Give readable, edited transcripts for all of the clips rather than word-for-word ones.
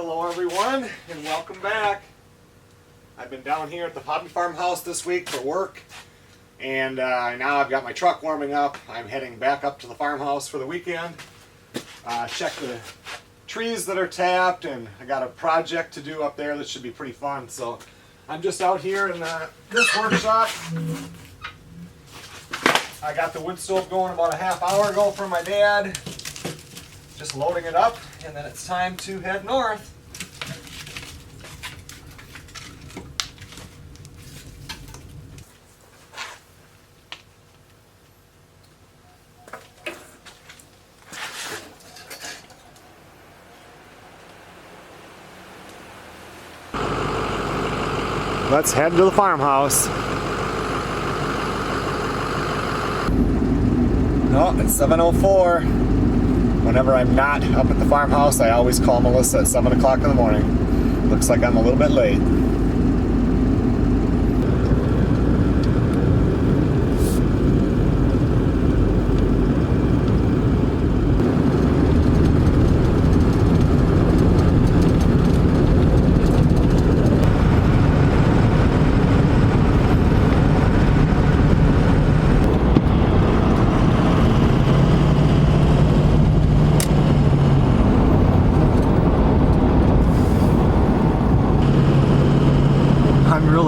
Hello everyone, and welcome back. I've been down here at the hobby farmhouse this week for work, and now I've got my truck warming up. I'm heading back up to the farmhouse for the weekend. Check the trees that are tapped, and I got a project to do up there that should be pretty fun. So I'm just out here in this workshop. I got the wood stove going about a half hour ago for my dad. Just loading it up, and then it's time to head north. Let's head to the farmhouse. Oh, it's 7:04. Whenever I'm not up at the farmhouse, I always call Melissa at 7 o'clock in the morning. Looks like I'm a little bit late.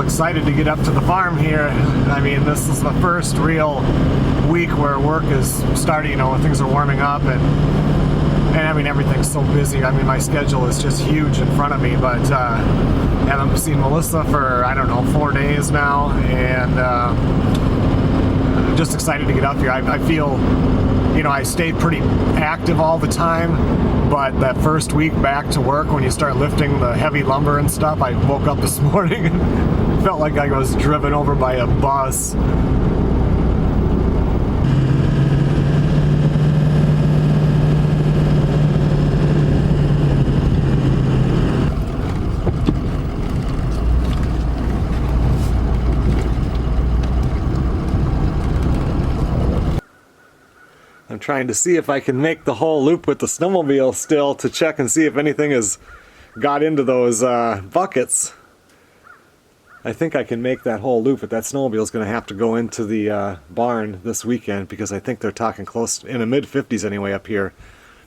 Excited to get up to the farm here. I mean, this is the first real week where work is starting, you know, when things are warming up, and I mean, everything's so busy. I mean, my schedule is just huge in front of me, but haven't seen Melissa for, I don't know, 4 days now, and I'm just excited to get up here. I feel, you know, I stay pretty active all the time, but that first week back to work, when you start lifting the heavy lumber and stuff, I woke up this morning and felt like I was driven over by a bus. I'm trying to see if I can make the whole loop with the snowmobile still, to check and see if anything has got into those buckets. I think I can make that whole loop, but that snowmobile is going to have to go into the barn this weekend, because I think they're talking close in the mid-50s anyway up here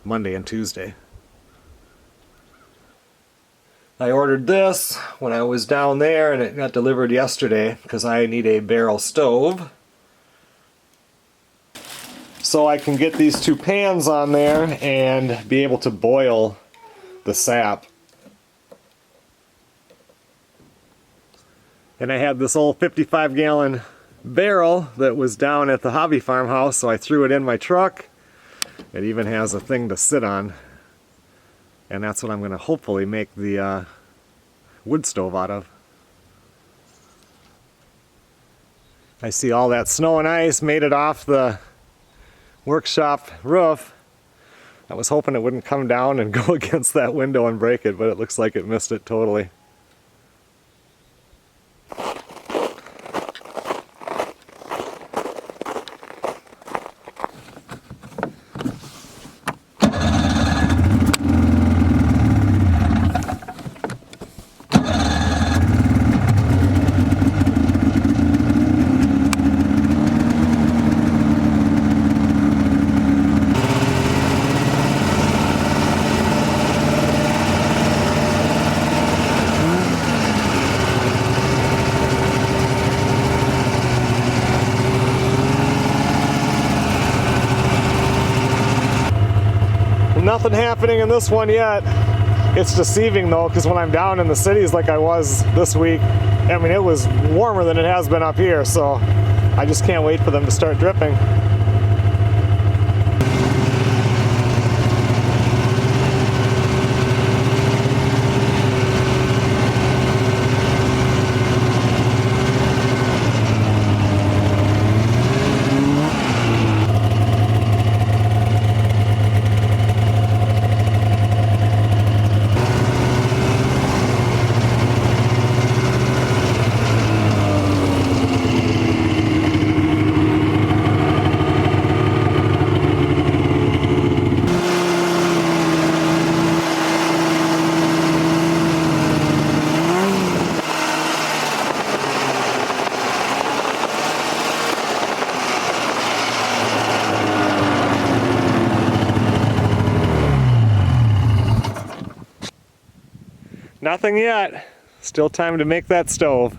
Monday and Tuesday. I ordered this when I was down there, and it got delivered yesterday because I need a barrel stove. So I can get these 2 pans on there and be able to boil the sap. And I had this old 55-gallon barrel that was down at the hobby farmhouse, so I threw it in my truck. It even has a thing to sit on. And that's what I'm going to hopefully make the wood stove out of. I see all that snow and ice made it off the workshop roof. I was hoping it wouldn't come down and go against that window and break it, but it looks like it missed it totally. Nothing happening in this one yet. It's deceiving though, because when I'm down in the cities like I was this week, I mean, it was warmer than it has been up here, so I just can't wait for them to start dripping. Nothing yet. Still time to make that stove.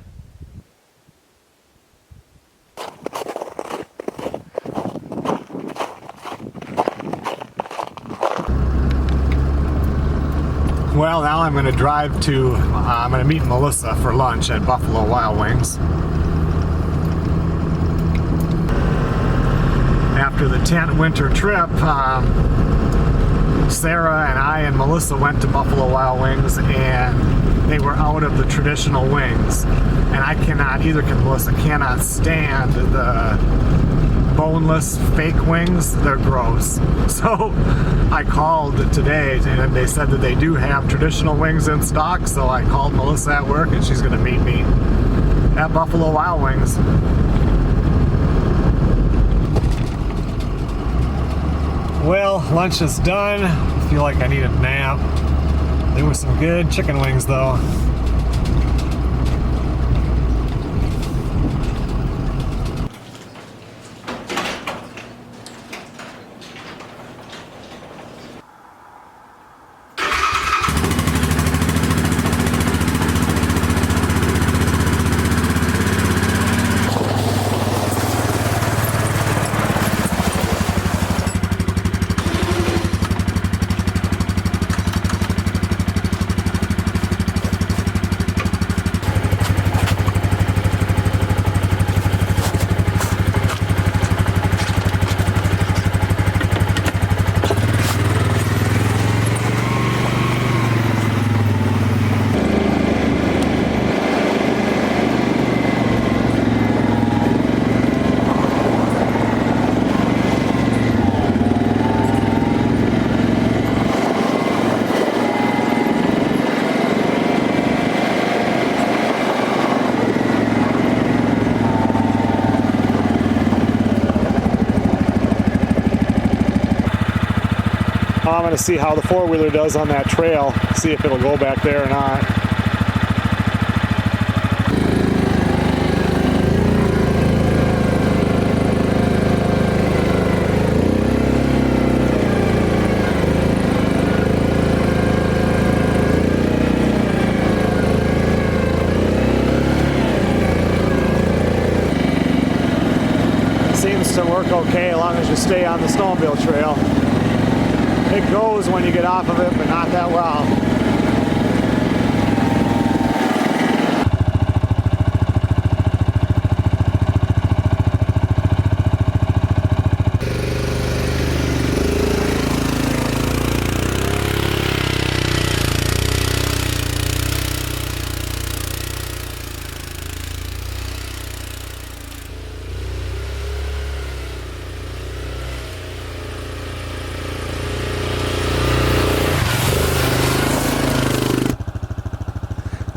Well, now I'm going to drive to, I'm going to meet Melissa for lunch at Buffalo Wild Wings. After the 10 winter trip, Sarah and I and Melissa went to Buffalo Wild Wings, and they were out of the traditional wings. And I cannot, either can Melissa, cannot stand the boneless fake wings. They're gross. So I called today and they said that they do have traditional wings in stock, so I called Melissa at work and she's going to meet me at Buffalo Wild Wings. Well, lunch is done. I feel like I need a nap. There were some good chicken wings though. I'm going to see how the four-wheeler does on that trail, see if it'll go back there or not. Seems to work okay as long as you stay on the snowmobile trail. It goes when you get off of it, but not that well.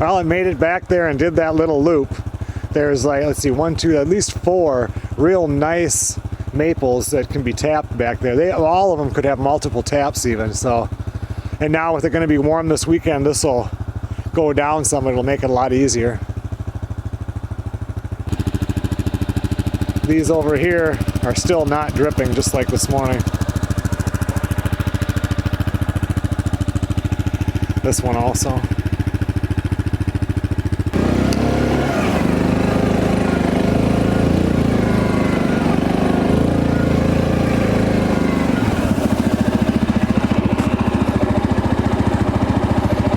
Well, I made it back there and did that little loop. There's like, let's see, one, two, at least four real nice maples that can be tapped back there. All of them could have multiple taps even, so. And now with it going to be warm this weekend, this will go down some. It'll make it a lot easier. These over here are still not dripping, just like this morning. This one also.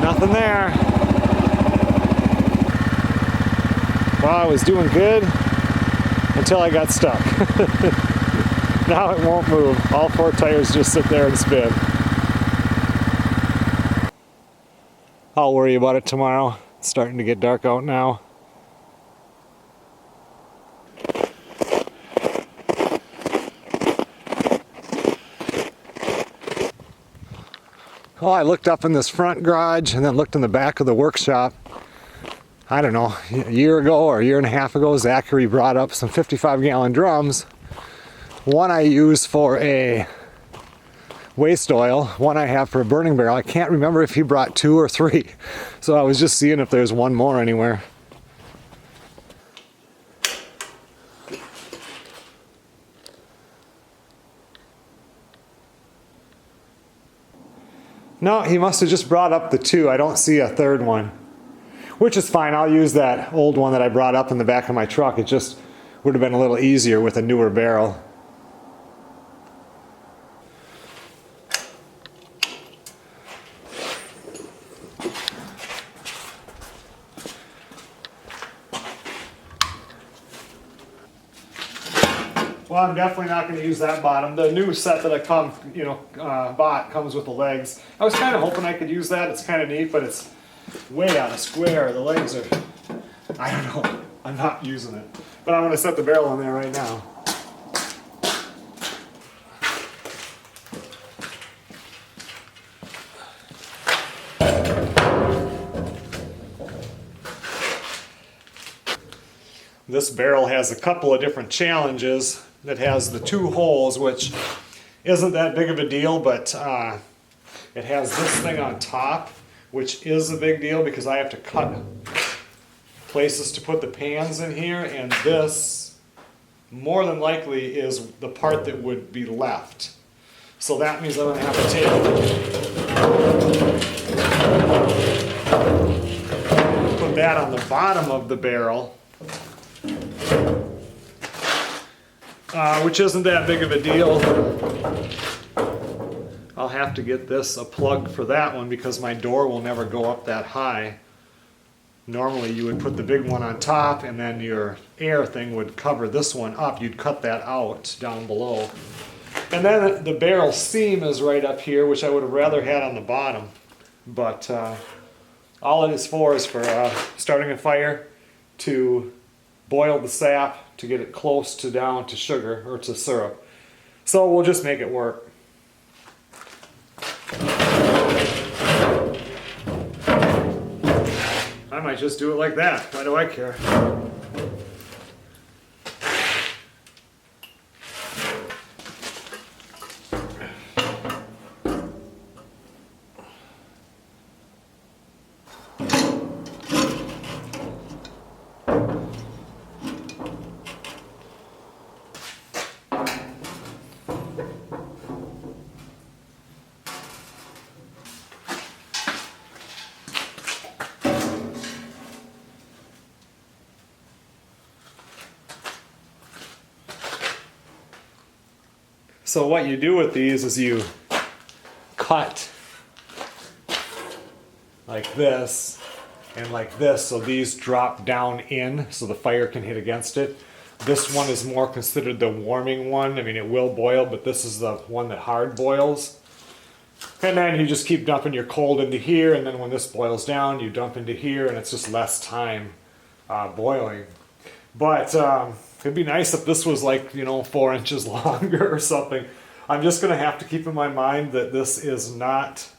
Nothing there. Well, I was doing good until I got stuck. Now it won't move. All four tires just sit there and spin. I'll worry about it tomorrow. It's starting to get dark out now. Well, I looked up in this front garage and then looked in the back of the workshop. I don't know, a year ago or a year and a half ago, Zachary brought up some 55-gallon drums. One I use for a waste oil, one I have for a burning barrel. I can't remember if he brought two or three. So I was just seeing if there's one more anywhere. No, he must have just brought up the two. I don't see a third one, which is fine. I'll use that old one that I brought up in the back of my truck. It just would have been a little easier with a newer barrel. Well, I'm definitely not going to use that bottom. The new set that I bought comes with the legs. I was kind of hoping I could use that. It's kind of neat, but it's way out of square. The legs are, I don't know. I'm not using it. But I'm going to set the barrel in there right now. This barrel has a couple of different challenges. It has the two holes, which isn't that big of a deal, but it has this thing on top, which is a big deal because I have to cut places to put the pans in here, and this more than likely is the part that would be left. So that means I'm going to have to put that on the bottom of the barrel. Which isn't that big of a deal. I'll have to get this a plug for that one because my door will never go up that high. Normally you would put the big one on top and then your air thing would cover this one up. You'd cut that out down below. And then the barrel seam is right up here, which I would have rather had on the bottom. But all it is for starting a fire, to boil the sap, to get it close to down to sugar or to syrup. So we'll just make it work. I might just do it like that. Why do I care? So what you do with these is you cut like this and like this, so these drop down in so the fire can hit against it. This one is more considered the warming one. I mean, it will boil, but this is the one that hard boils. And then you just keep dumping your cold into here, and then when this boils down, you dump into here, and it's just less time boiling. But it'd be nice if this was like, 4 inches longer or something. I'm just going to have to keep in my mind that this is not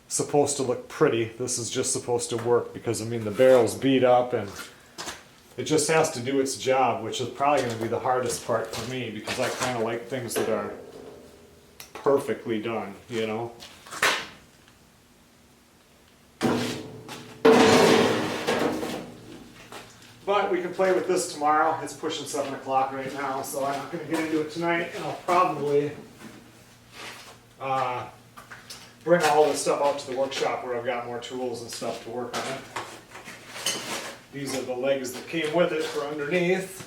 supposed to look pretty. This is just supposed to work because, the barrel's beat up and it just has to do its job, which is probably going to be the hardest part for me because I kind of like things that are perfectly done, But we can play with this tomorrow. It's pushing 7 o'clock right now, so I'm not going to get into it tonight, and I'll probably bring all this stuff out to the workshop where I've got more tools and stuff to work on it. These are the legs that came with it for underneath.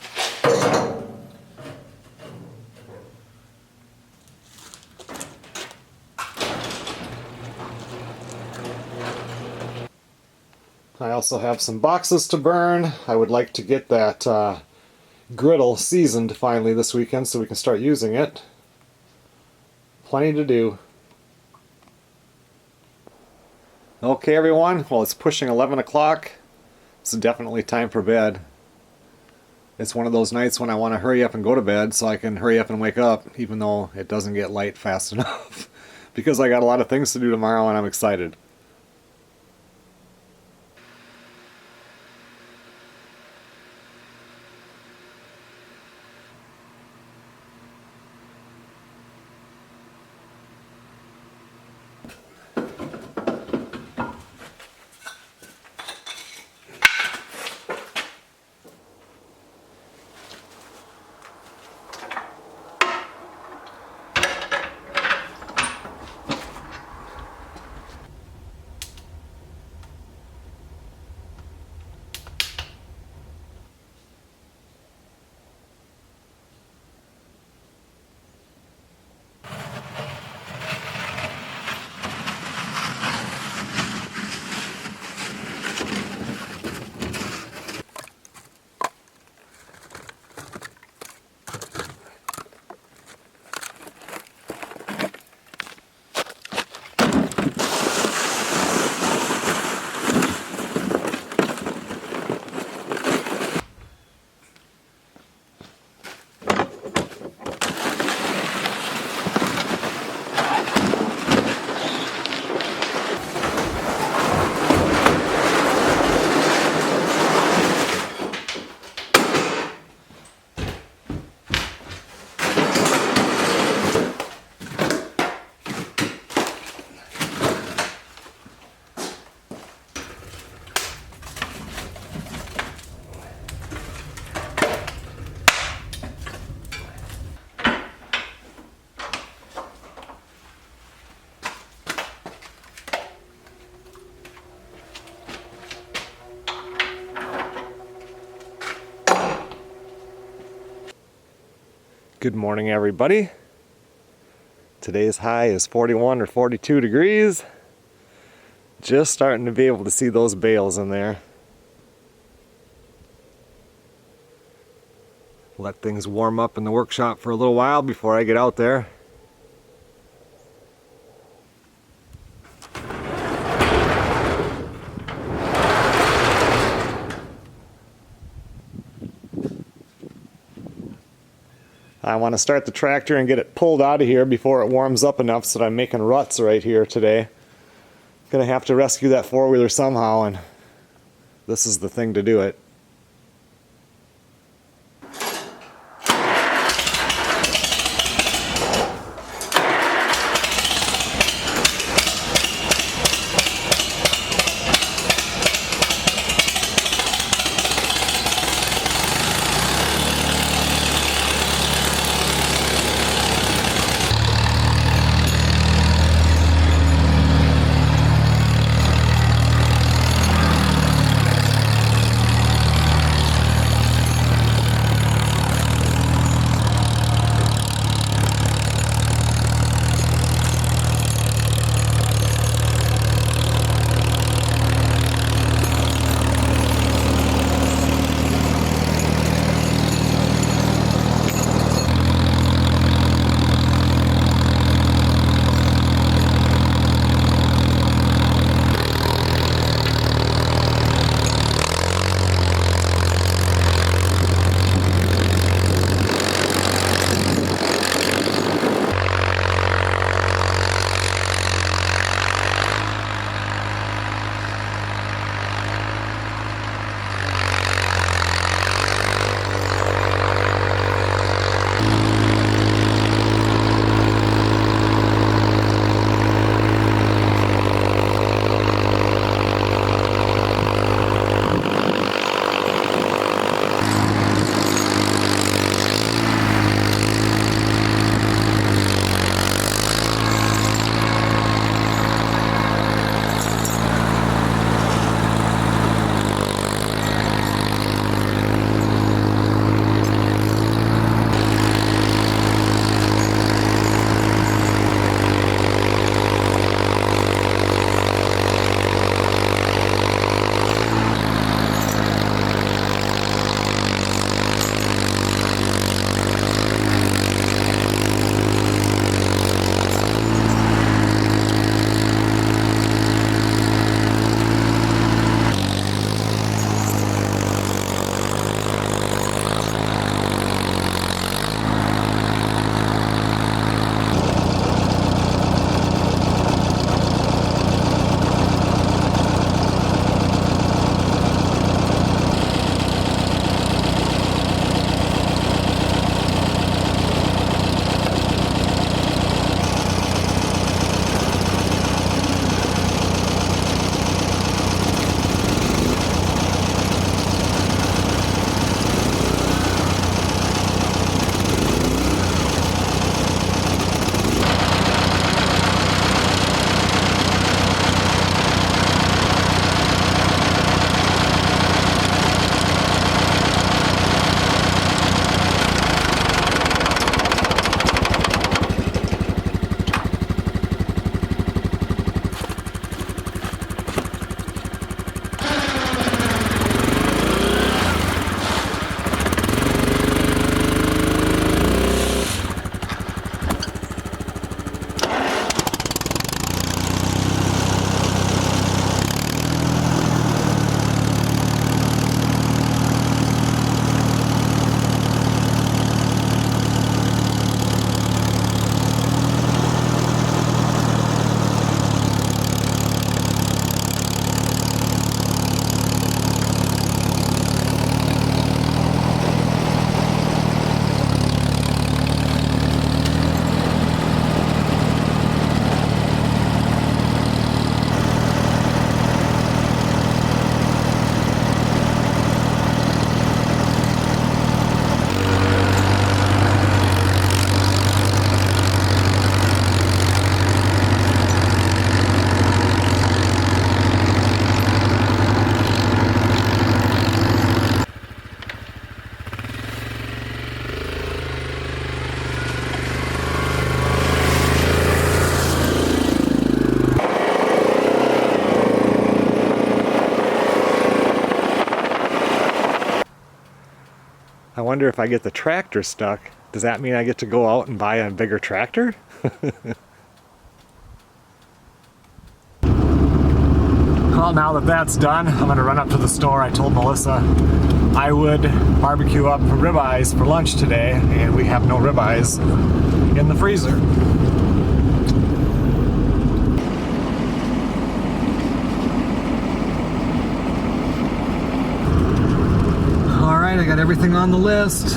I also have some boxes to burn. I would like to get that griddle seasoned finally this weekend so we can start using it. Plenty to do. Okay everyone, well it's pushing 11 o'clock. It's definitely time for bed. It's one of those nights when I want to hurry up and go to bed so I can hurry up and wake up even though it doesn't get light fast enough. Because I got a lot of things to do tomorrow and I'm excited. Good morning, everybody. Today's high is 41 or 42 degrees. Just starting to be able to see those bales in there. Let things warm up in the workshop for a little while before I get out there. I want to start the tractor and get it pulled out of here before it warms up enough so that I'm making ruts right here today. Gonna have to rescue that four-wheeler somehow, and this is the thing to do it. wonder if I get the tractor stuck, does that mean I get to go out and buy a bigger tractor? Well, now that that's done, I'm going to run up to the store. I told Melissa I would barbecue up ribeyes for lunch today, and we have no ribeyes in the freezer. All right, I got everything on the list.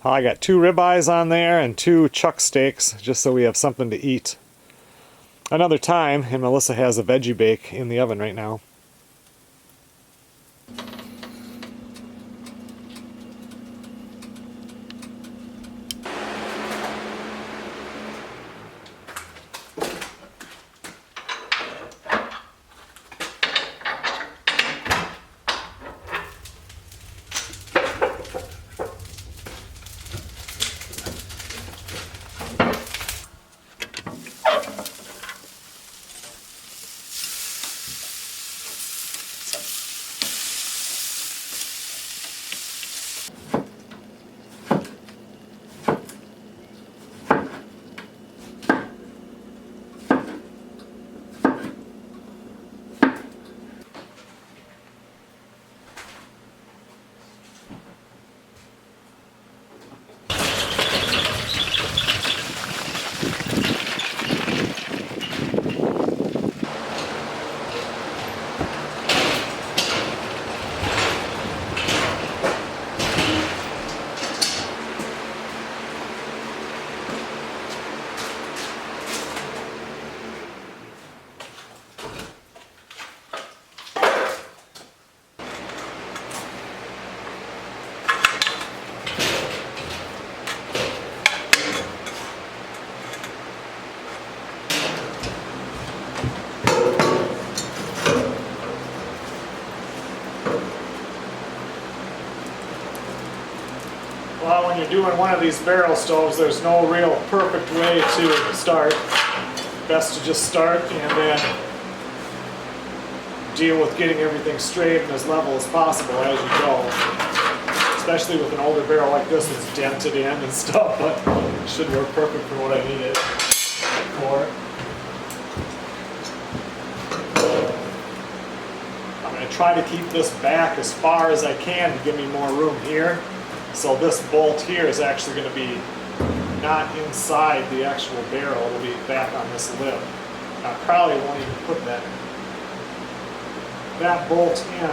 I got 2 ribeyes on there and 2 chuck steaks, just so we have something to eat another time. And Melissa has a veggie bake in the oven right now. Well, when you're doing one of these barrel stoves, there's no real perfect way to start. Best to just start and then deal with getting everything straight and as level as possible as you go. Especially with an older barrel like this that's dented in and stuff, but it should work perfect for what I need it for. I'm going to try to keep this back as far as I can to give me more room here. So this bolt here is actually going to be not inside the actual barrel, it'll be back on this lip. I probably won't even put that bolt in.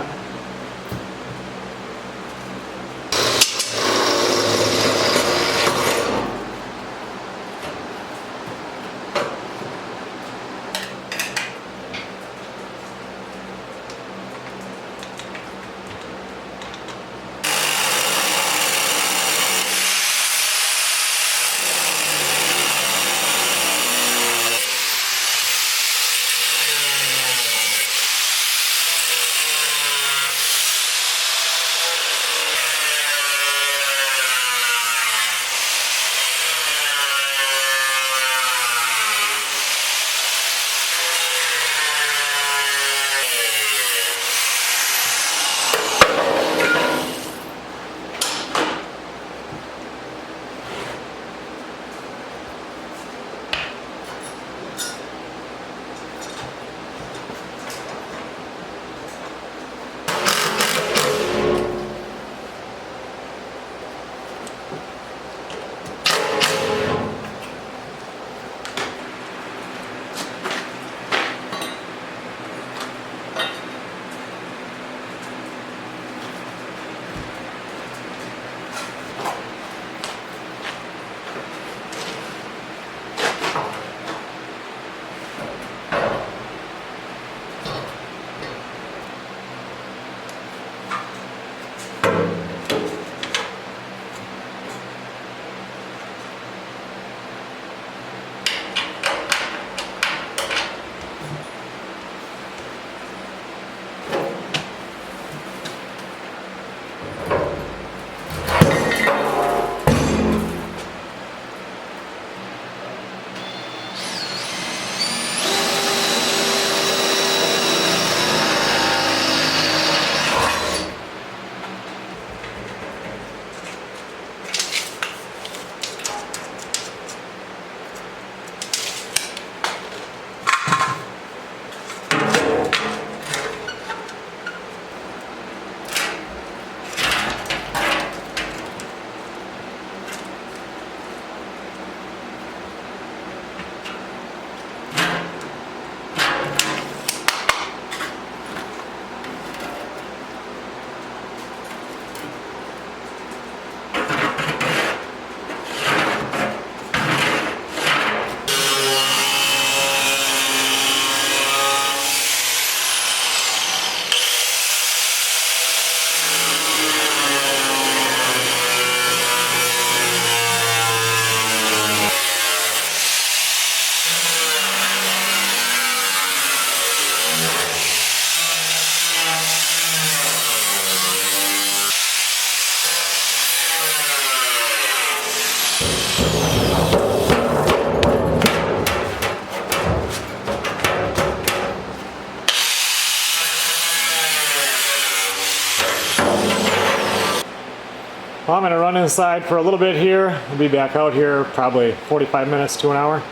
I'm going to run inside for a little bit here. I'll be back out here probably 45 minutes to an hour.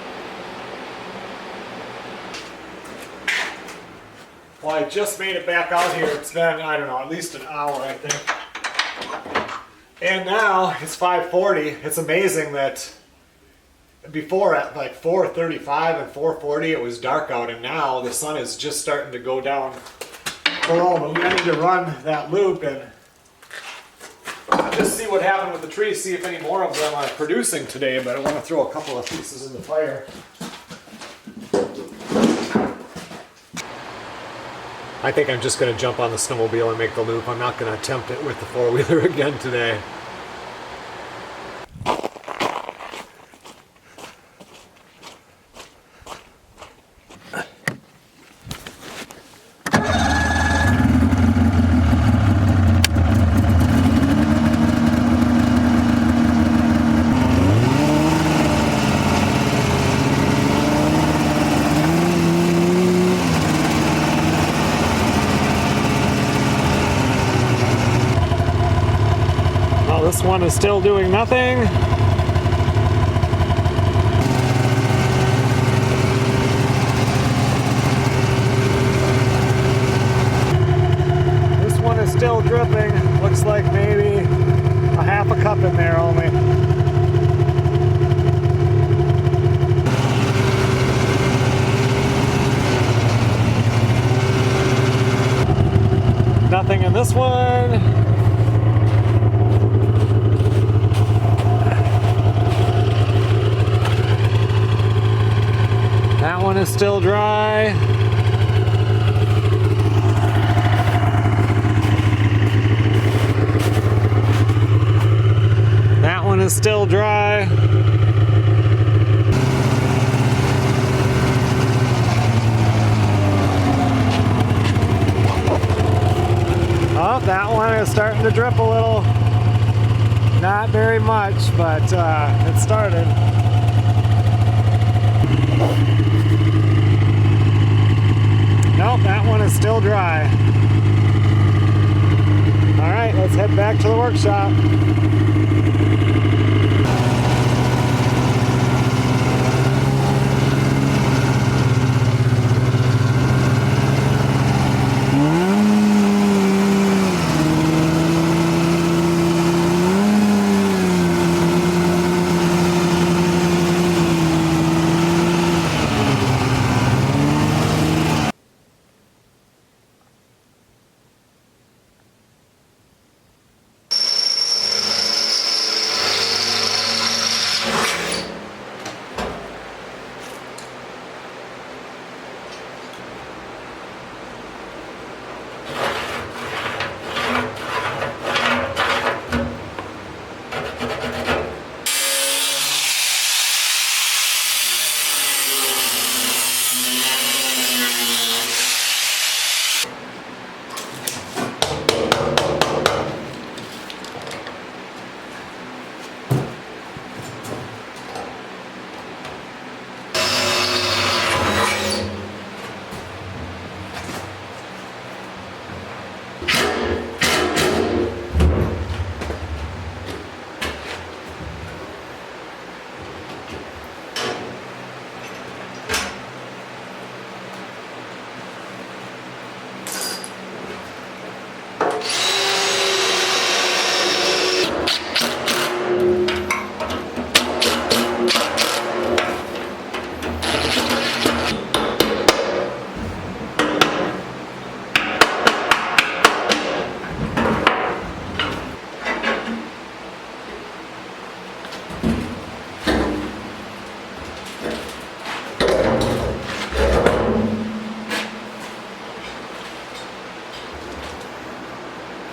Well, I just made it back out here. It's been, I don't know, at least an hour, I think. And now it's 5:40. It's amazing that before at like 4:35 and 4:40 it was dark out, and now the sun is just starting to go down below. But we need to run that loop and just see what happened with the trees, see if any more of them are producing today. But I want to throw a couple of pieces in the fire. I think I'm just going to jump on the snowmobile and make the loop. I'm not going to attempt it with the four-wheeler again today. This one is still doing nothing. This one is still dripping. Looks like maybe a half a cup in there only. Nothing in this one. That one is still dry. That one is still dry. Oh, that one is starting to drip a little. Not very much, but it started. Nope, that one is still dry. All right, let's head back to the workshop.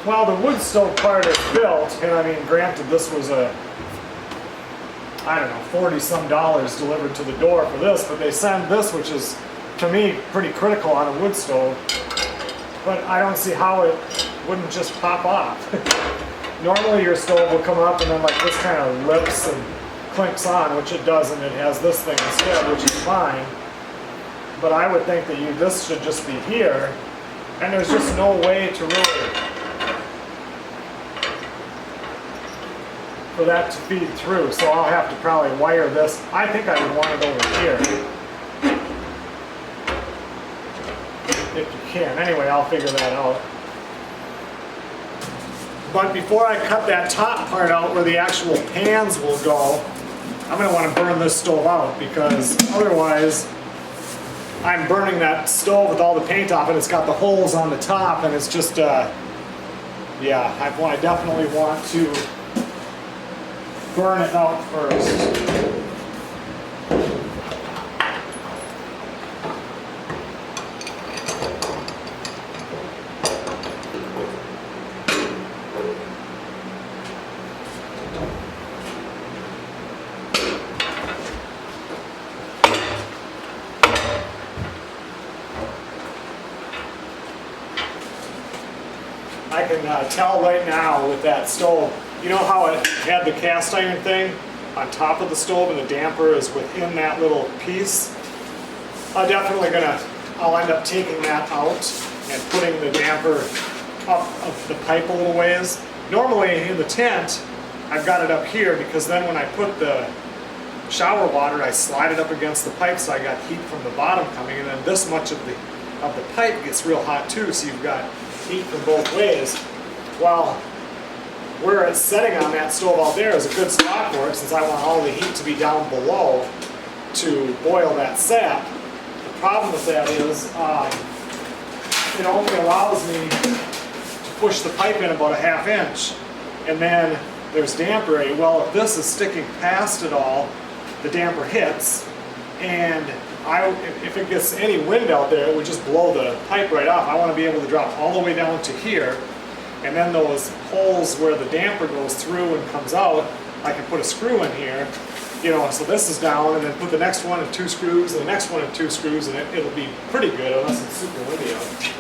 Well, the wood stove part is built, and I mean, granted, this was a, I don't know, 40 some dollars delivered to the door for this, but they send this, which is, to me, pretty critical on a wood stove. But I don't see how it wouldn't just pop off. Normally your stove will come up and then like this kind of lips and clinks on, which it doesn't. It has this thing instead, which is fine. But I would think that this should just be here, and there's just no way to really for that to feed through, so I'll have to probably wire this. I think I would want it over here, if you can. Anyway, I'll figure that out. But before I cut that top part out where the actual pans will go, I'm going to want to burn this stove out, because otherwise I'm burning that stove with all the paint off and it's got the holes on the top, and it's just, yeah, I definitely want to burn it out first. I can tell right now with that stove, you know how it had the cast iron thing on top of the stove and the damper is within that little piece? I'll end up taking that out and putting the damper up of the pipe a little ways. Normally in the tent, I've got it up here, because then when I put the shower water, I slide it up against the pipe so I got heat from the bottom coming, and then this much of the pipe gets real hot too, so you've got heat from both ways. Well, where it's setting on that stove out there is a good spot for it, since I want all the heat to be down below to boil that sap. The problem with that is it only allows me to push the pipe in about a ½ inch, and then there's damper area. Well, if this is sticking past it all, the damper hits, and if it gets any wind out there, it would just blow the pipe right off. I want to be able to drop all the way down to here, and then those holes where the damper goes through and comes out, I can put a screw in here, you know, so this is down, and then put the next one and 2 screws, and the next one and 2 screws, and it'll be pretty good unless it's super windy out.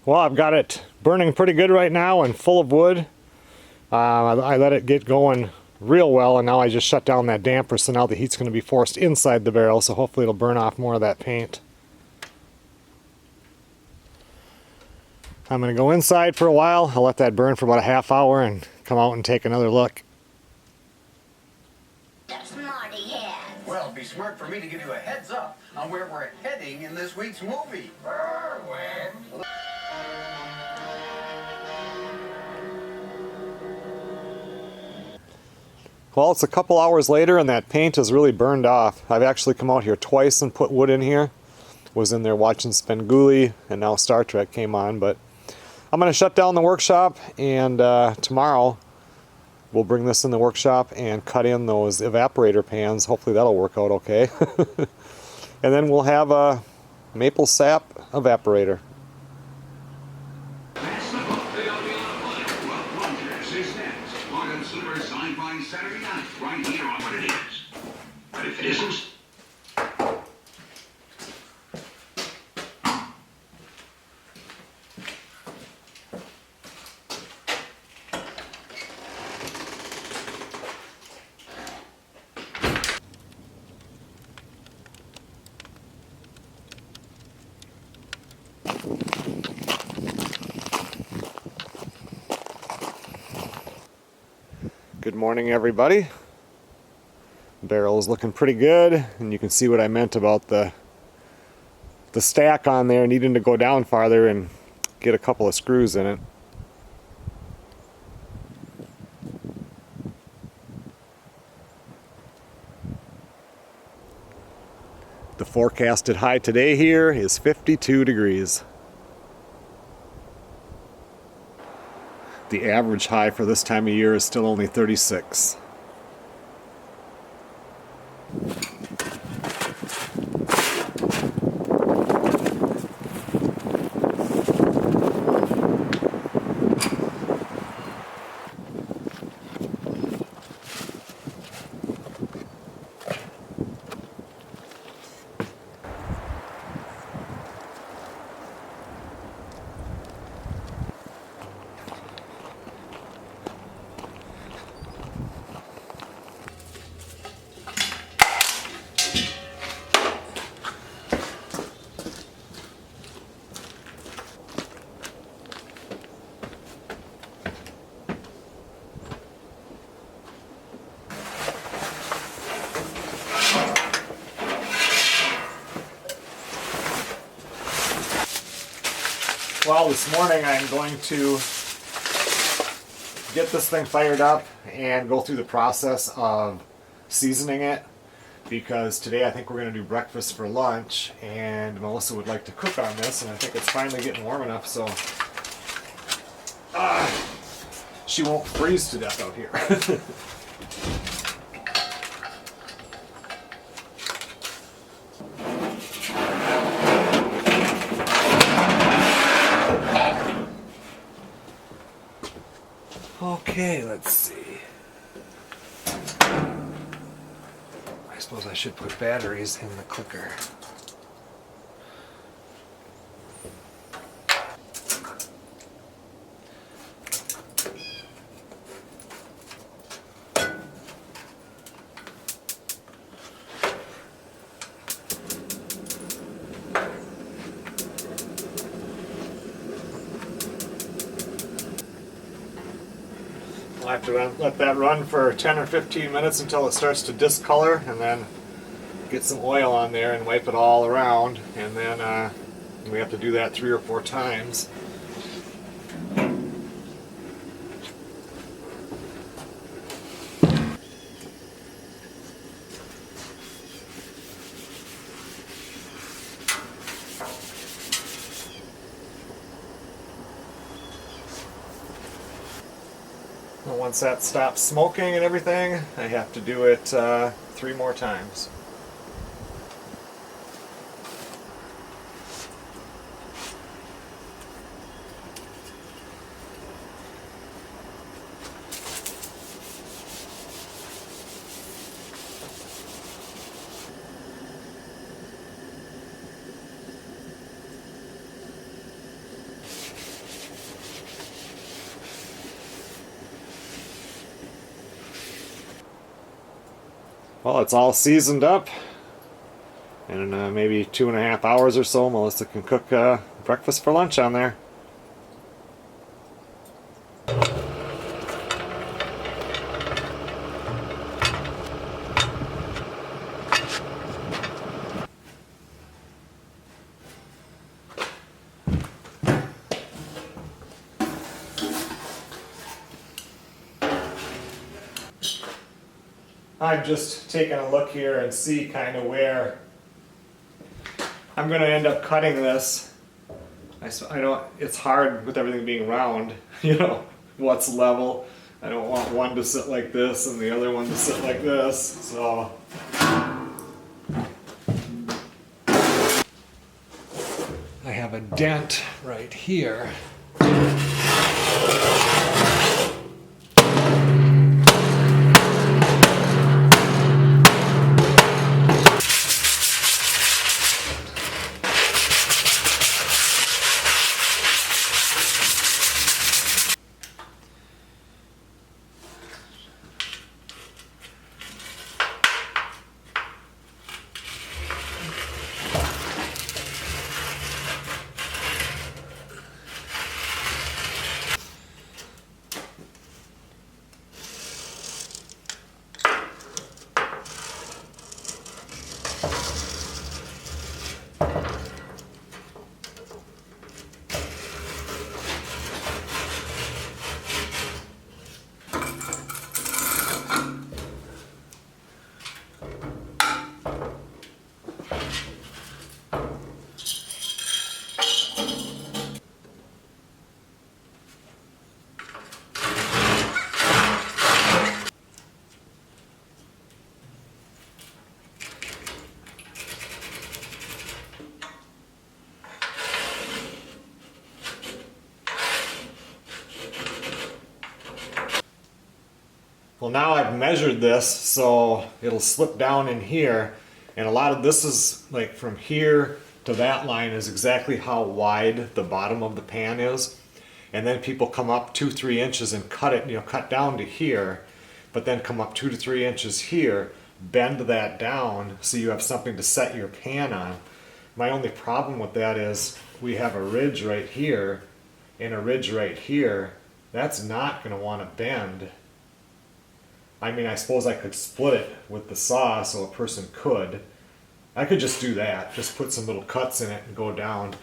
Well, I've got it burning pretty good right now and full of wood. I let it get going real well, and now I just shut down that damper, so now the heat's going to be forced inside the barrel, so hopefully it'll burn off more of that paint. I'm going to go inside for a while. I'll let that burn for about a ½ hour and come out and take another look. Well, it'd be smart for me to give you a heads up on where we're heading in this week's movie. Well, it's a couple hours later and that paint is really burned off. I've actually come out here twice and put wood in here. Was in there watching Spenguli, and now Star Trek came on, but I'm going to shut down the workshop, and tomorrow we'll bring this in the workshop and cut in those evaporator pans. Hopefully that'll work out okay. And then we'll have a maple sap evaporator. It isn't. Good morning, everybody. Barrel is looking pretty good, and you can see what I meant about the stack on there needing to go down farther and get a couple of screws in it. The forecasted high today here is 52 degrees. The average high for this time of year is still only 36. Well, this morning I'm going to get this thing fired up and go through the process of seasoning it, because today I think we're going to do breakfast for lunch, and Melissa would like to cook on this, and I think it's finally getting warm enough so she won't freeze to death out here. Okay, let's see. I suppose I should put batteries in the clicker. I have to let that run for 10 or 15 minutes until it starts to discolor, and then get some oil on there and wipe it all around, and then we have to do that 3 or 4 times. Once that stops smoking and everything, I have to do it 3 more times. Well, it's all seasoned up, and in maybe 2.5 hours or so, Melissa can cook breakfast for lunch on there. I'm just taking a look here and see kind of where I'm going to end up cutting this. I don't, it's hard with everything being round, you know, what's level. I don't want one to sit like this and the other one to sit like this, so. I have a dent right here. Well, now I've measured this so it'll slip down in here, and a lot of this is like from here to that line is exactly how wide the bottom of the pan is. And then people come up 2-3 inches and cut it, cut down to here, but then come up 2 to 3 inches here, bend that down so you have something to set your pan on. My only problem with that is we have a ridge right here and a ridge right here. That's not going to want to bend. I mean, I suppose I could split it with the saw so a person could. I could just do that, just put some little cuts in it and go down.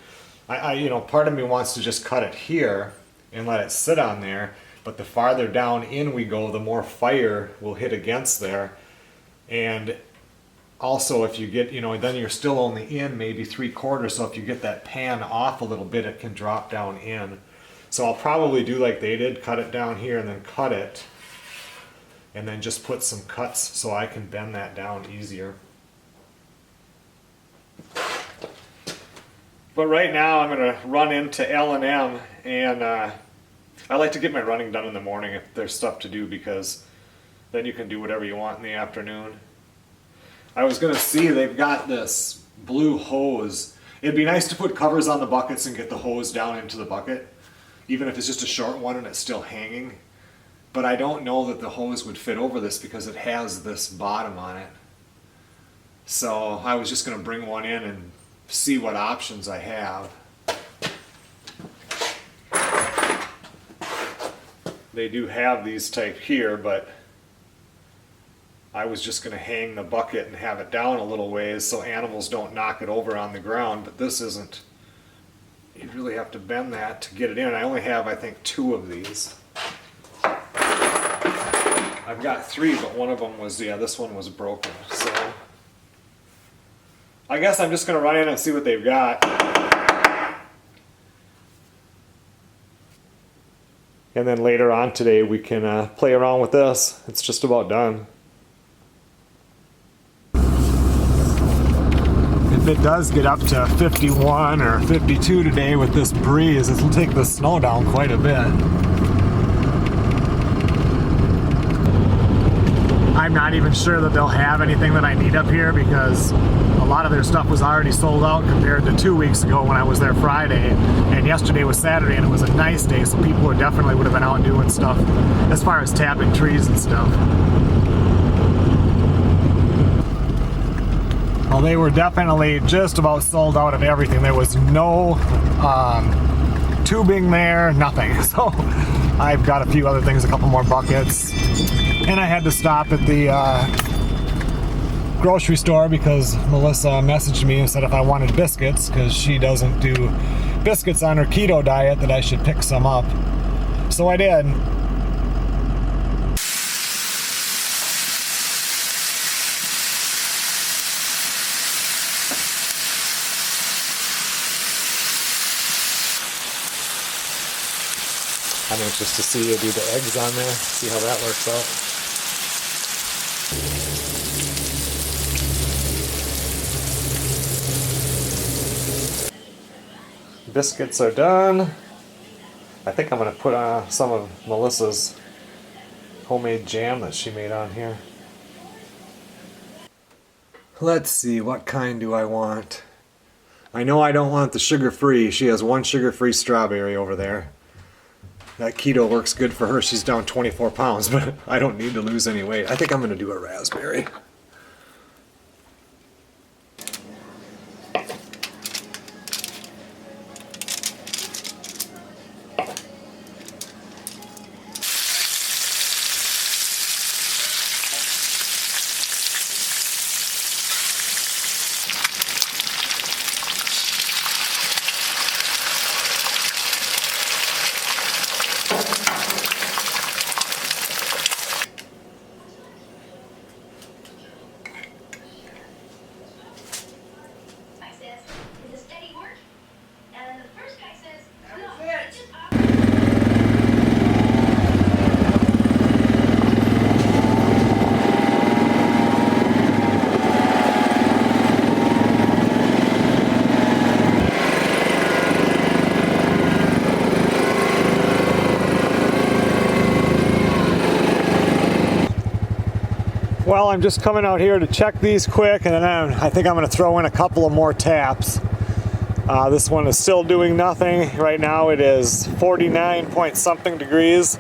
Part of me wants to just cut it here and let it sit on there, but the farther down in we go, the more fire will hit against there. And also if you get, then you're still only in maybe 3/4, so if you get that pan off a little bit, it can drop down in. So I'll probably do like they did, cut it down here and then cut it, and then just put some cuts so I can bend that down easier. But right now I'm going to run into L&M, and I like to get my running done in the morning if there's stuff to do, because then you can do whatever you want in the afternoon. I was going to see, they've got this blue hose. It'd be nice to put covers on the buckets and get the hose down into the bucket, even if it's just a short one and it's still hanging. But I don't know that the hose would fit over this because it has this bottom on it. So I was just going to bring one in and see what options I have. They do have these type here, but I was just going to hang the bucket and have it down a little ways so animals don't knock it over on the ground. But this isn't. You really have to bend that to get it in. I only have, I think, 2 of these. I've got 3, but one of them was, this one was broken. So I guess I'm just going to run in and see what they've got. And then later on today we can play around with this. It's just about done. If it does get up to 51 or 52 today with this breeze, it'll take the snow down quite a bit. I'm not even sure that they'll have anything that I need up here, because a lot of their stuff was already sold out compared to 2 weeks ago when I was there Friday, and yesterday was Saturday and it was a nice day, so people definitely would have been out doing stuff as far as tapping trees and stuff. Well, they were definitely just about sold out of everything. There was no tubing there, nothing. So I've got a few other things, a couple more buckets. And I had to stop at the grocery store because Melissa messaged me and said if I wanted biscuits, because she doesn't do biscuits on her keto diet, that I should pick some up. So I did. I'm anxious to see you do the eggs on there, see how that works out. Biscuits are done. I think I'm going to put on some of Melissa's homemade jam that she made on here. Let's see, what kind do I want? I know I don't want the sugar-free. She has one sugar-free strawberry over there. That keto works good for her. She's down 24 pounds, but I don't need to lose any weight. I think I'm going to do a raspberry. I'm just coming out here to check these quick, and then I think I'm going to throw in a couple of more taps. This one is still doing nothing. Right now it is 49 point something degrees.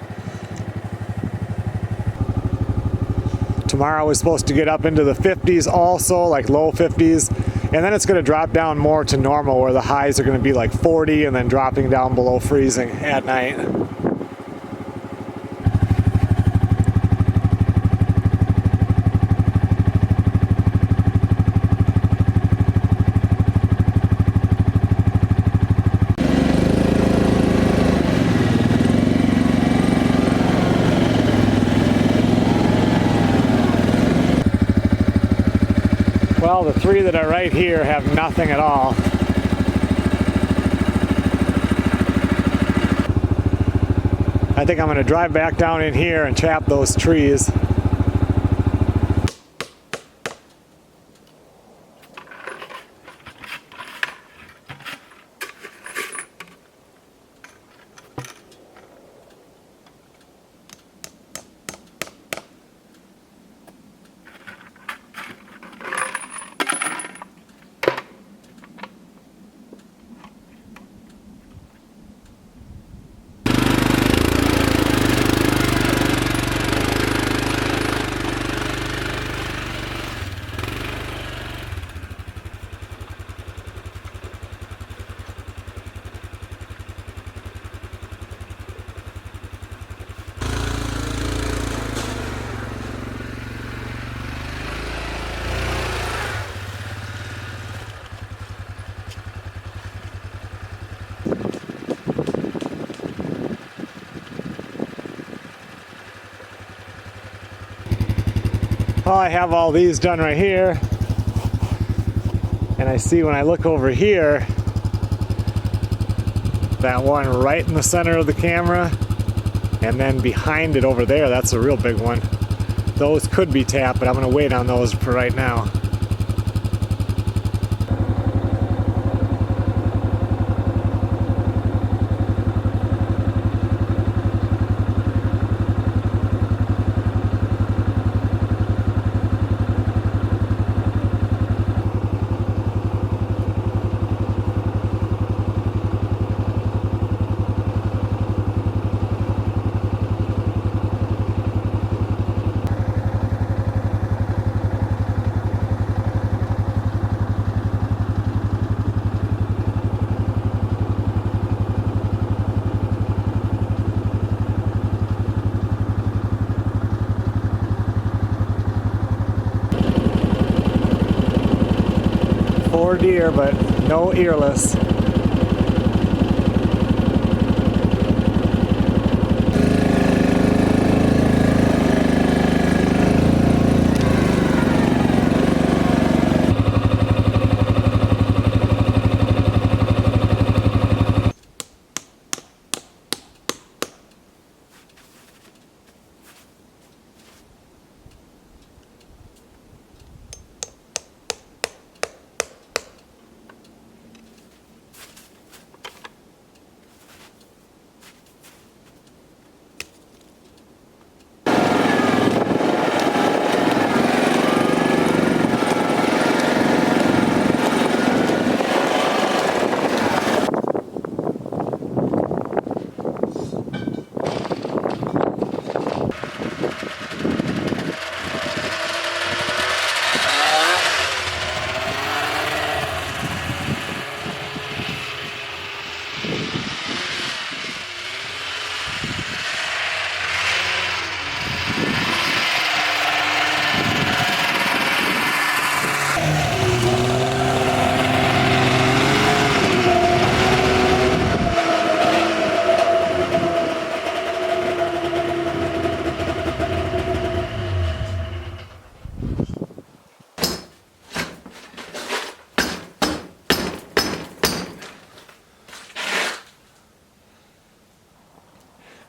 Tomorrow is supposed to get up into the 50s also, like low 50s. And then it's going to drop down more to normal, where the highs are going to be like 40 and then dropping down below freezing at night. Well, the three that are right here have nothing at all. I think I'm going to drive back down in here and chap those trees. Well, I have all these done right here, and I see when I look over here, that one right in the center of the camera, and then behind it over there, that's a real big one. Those could be tapped, but I'm going to wait on those for right now. Four deer, but no earless.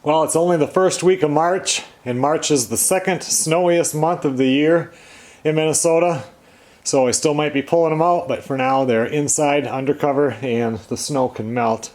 Well, it's only the first week of March, and March is the second snowiest month of the year in Minnesota. So I still might be pulling them out, but for now they're inside, undercover, and the snow can melt.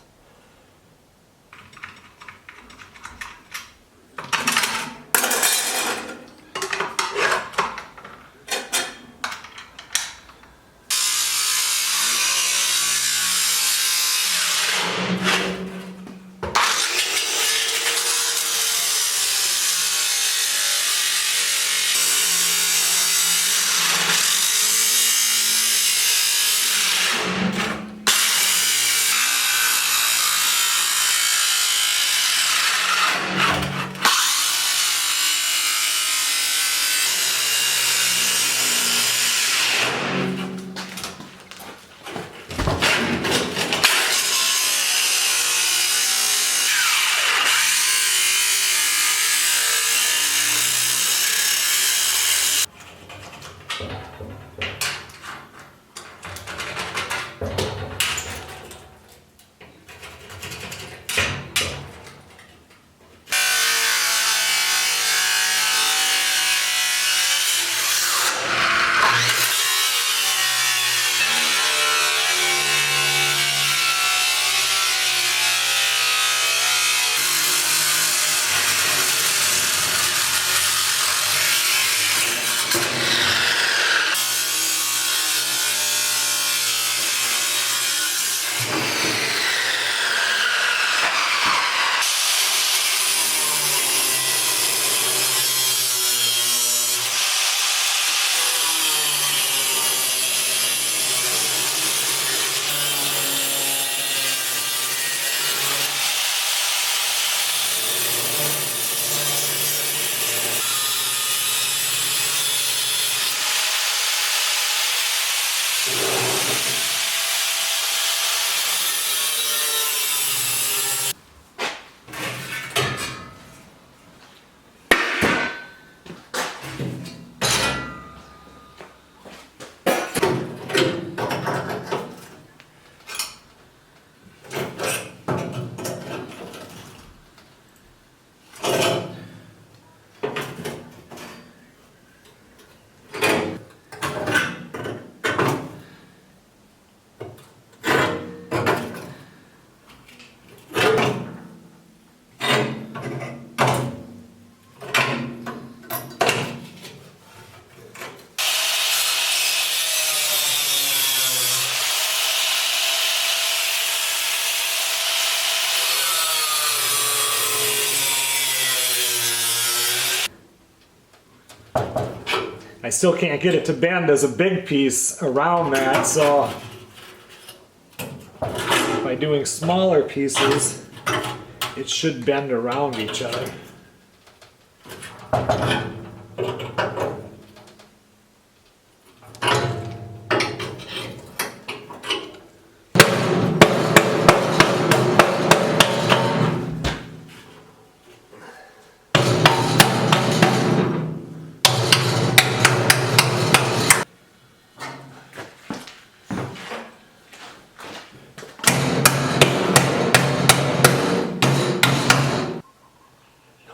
I still can't get it to bend as a big piece around that, so by doing smaller pieces, it should bend around each other.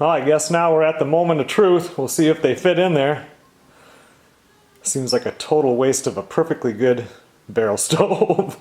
Well, I guess now we're at the moment of truth. We'll see if they fit in there. Seems like a total waste of a perfectly good barrel stove.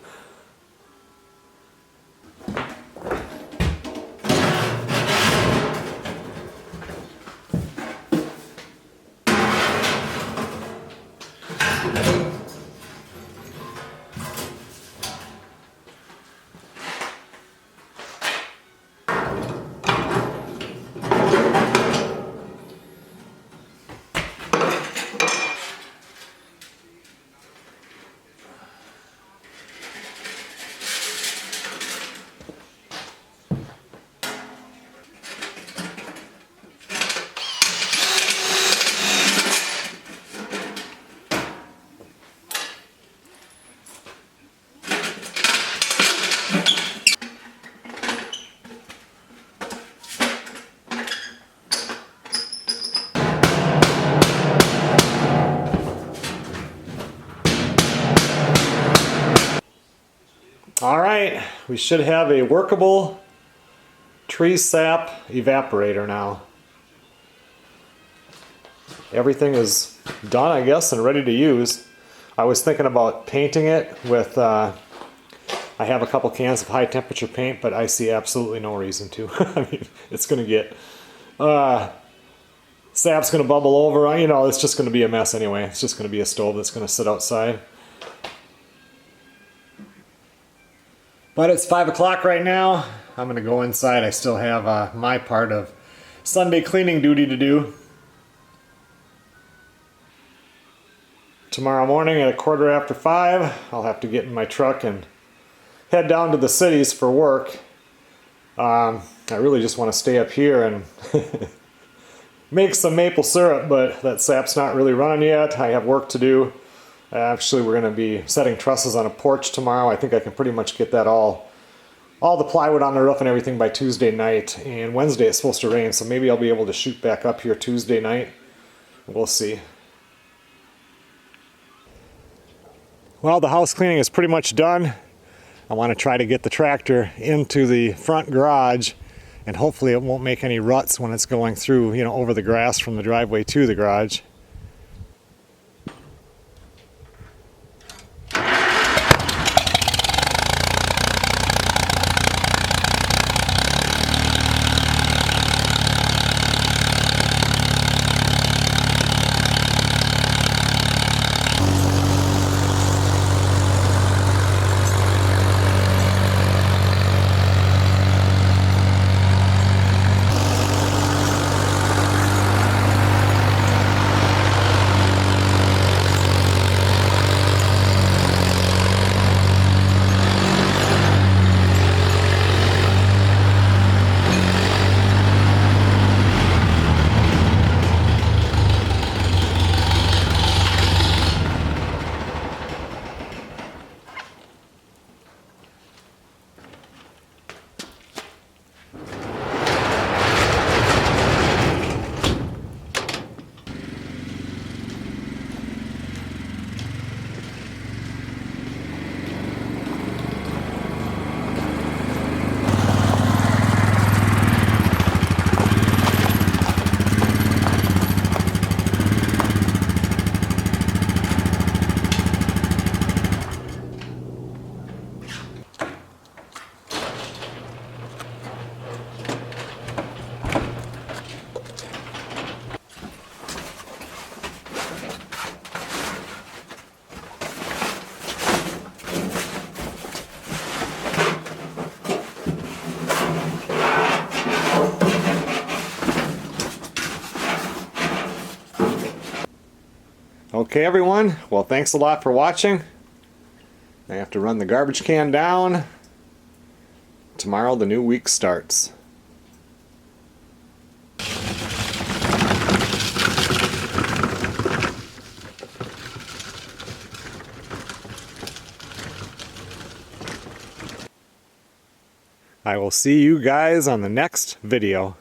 All right, we should have a workable tree sap evaporator now. Everything is done, I guess, and ready to use. I was thinking about painting it with, I have a couple cans of high temperature paint, but I see absolutely no reason to. I mean, it's going to get, sap's going to bubble over, you know, it's just going to be a mess anyway. It's just going to be a stove that's going to sit outside. But it's 5 o'clock right now. I'm gonna go inside. I still have my part of Sunday cleaning duty to do. Tomorrow morning at 5:15, I'll have to get in my truck and head down to the cities for work. I really just want to stay up here and make some maple syrup, but that sap's not really running yet. I have work to do. Actually, we're going to be setting trusses on a porch tomorrow. I think I can pretty much get that all the plywood on the roof and everything by Tuesday night. And Wednesday it's supposed to rain, so maybe I'll be able to shoot back up here Tuesday night. We'll see. Well, the house cleaning is pretty much done. I want to try to get the tractor into the front garage, and hopefully it won't make any ruts when it's going through, you know, over the grass from the driveway to the garage. Okay, everyone. Well, thanks a lot for watching. I have to run the garbage can down. Tomorrow the new week starts. I will see you guys on the next video.